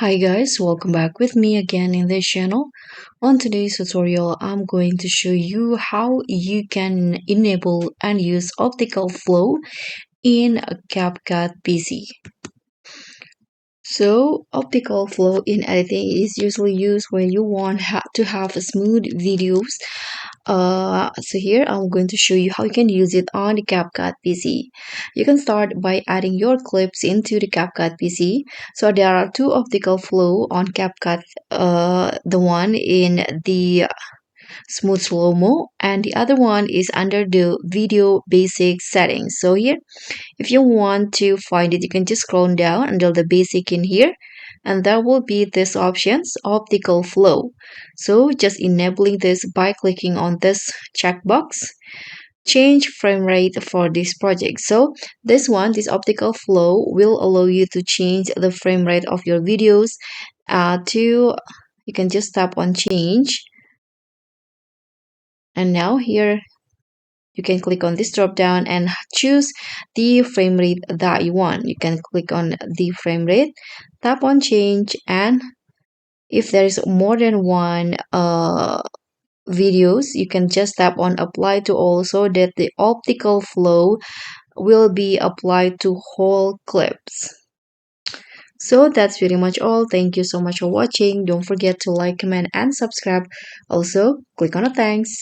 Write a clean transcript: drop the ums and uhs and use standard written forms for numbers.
Hi guys, welcome back with me again in this channel. On today's tutorial, I'm going to show you how you can enable and use optical flow in a CapCut PC. So, optical flow in editing is usually used when you want to have smooth videos. So here I'm going to show you how you can use it on the CapCut PC. You can start by adding your clips into the CapCut PC. So there are two optical flow on CapCut. The one in the smooth slow-mo and the other one is under the video basic settings. So here if you want to find it, you can just scroll down until the basic in here, and there will be this options optical flow. So just enabling this by clicking on this checkbox. Change frame rate for this project. So this optical flow will allow you to change the frame rate of your videos to you can just tap on change, and now here you can click on this drop down and choose the frame rate that you want. You can click on the frame rate, tap on change, and if there is more than one videos, you can just tap on apply to all so that the optical flow will be applied to whole clips. So that's pretty much all. Thank you so much for watching. Don't forget to like, comment, and subscribe. Also, click on the thanks.